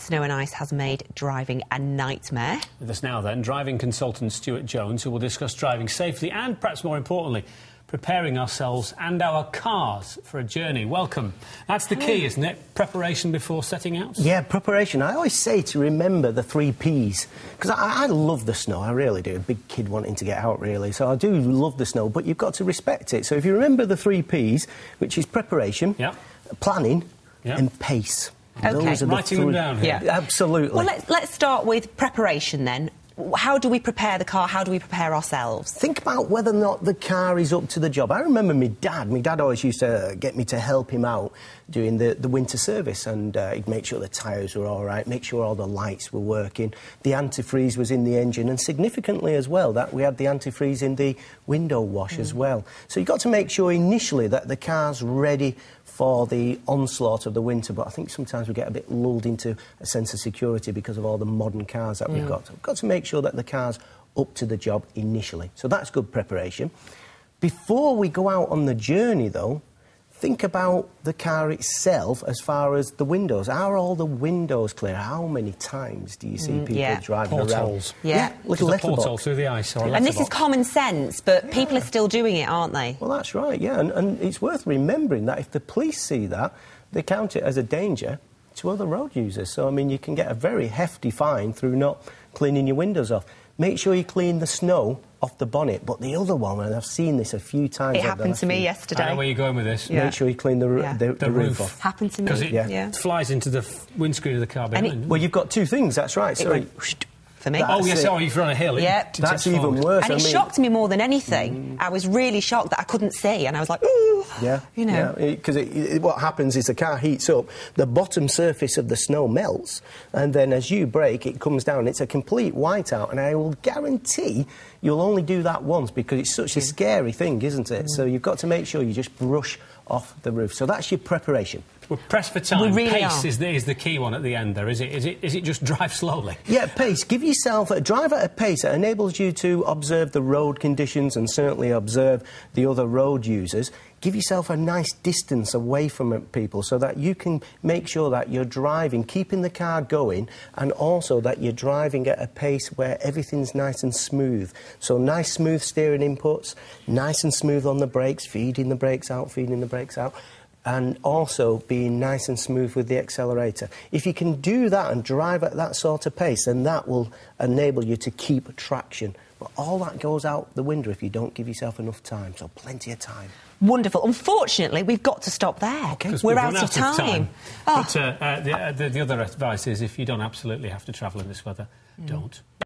Snow and ice has made driving a nightmare. With us now, then, driving consultant Stuart Jones, who will discuss driving safely and, perhaps more importantly, preparing ourselves and our cars for a journey. Welcome. That's the key, isn't it? Preparation before setting out? Yeah, preparation. I always say to remember the 3 Ps, because I love the snow, I really do. A big kid wanting to get out, really. So I do love the snow, but you've got to respect it. So if you remember the 3 Ps, which is preparation, planning, and pace. OK. Those are writing them down here. Yeah, absolutely. Well, let's start with preparation, then. How do we prepare the car? How do we prepare ourselves? Think about whether or not the car is up to the job. I remember my dad always used to get me to help him out doing the winter service, and he'd make sure the tyres were all right, make sure all the lights were working, the antifreeze was in the engine, and significantly as well that we had the antifreeze in the window wash as well. So you've got to make sure initially that the car's ready for the onslaught of the winter, but I think sometimes we get a bit lulled into a sense of security because of all the modern cars that we've got. So we've got to make sure that the car's up to the job initially. So that's good preparation. Before we go out on the journey, though, think about the car itself as far as the windows. Are all the windows clear? How many times do you see people driving portholes. around? Yeah, little letterbox. Porthole through the ice or a letterbox. And this is common sense, but people are still doing it, aren't they? Well, that's right, yeah, and it's worth remembering that if the police see that, they count it as a danger to other road users. So, I mean, you can get a very hefty fine through not cleaning your windows off. Make sure you clean the snow off the bonnet. But the other one, and I've seen this a few times... It happened to me yesterday. I know where you're going with this. Make sure you clean the roof off. Happened to me. Because it flies into the windscreen of the car behind. Well, you've got 2 things, that's right. Sorry. For me. Oh, yes, you've run a hill. Yeah. That's even worse. And it shocked me more than anything. I was really shocked that I couldn't see, and I was like, ooh, you know. Because what happens is the car heats up, the bottom surface of the snow melts, and then as you brake, it comes down. It's a complete whiteout, and I will guarantee you'll only do that once because it's such a scary thing, isn't it? So you've got to make sure you just brush off the roof. So that's your preparation. We're pressed for time. We really pace is the key one at the end there, is it? Is it just drive slowly? Yeah, pace. Give yourself a drive at a pace that enables you to observe the road conditions and certainly observe the other road users. Give yourself a nice distance away from people so that you can make sure that you're driving, keeping the car going, and also that you're driving at a pace where everything's nice and smooth. So nice, smooth steering inputs, nice and smooth on the brakes, feeding the brakes out, and also being nice and smooth with the accelerator. If you can do that and drive at that sort of pace, then that will enable you to keep traction. But all that goes out the window if you don't give yourself enough time, so plenty of time. Wonderful. Unfortunately, we've got to stop there. Okay. We're out of time. But the other advice is if you don't absolutely have to travel in this weather, don't.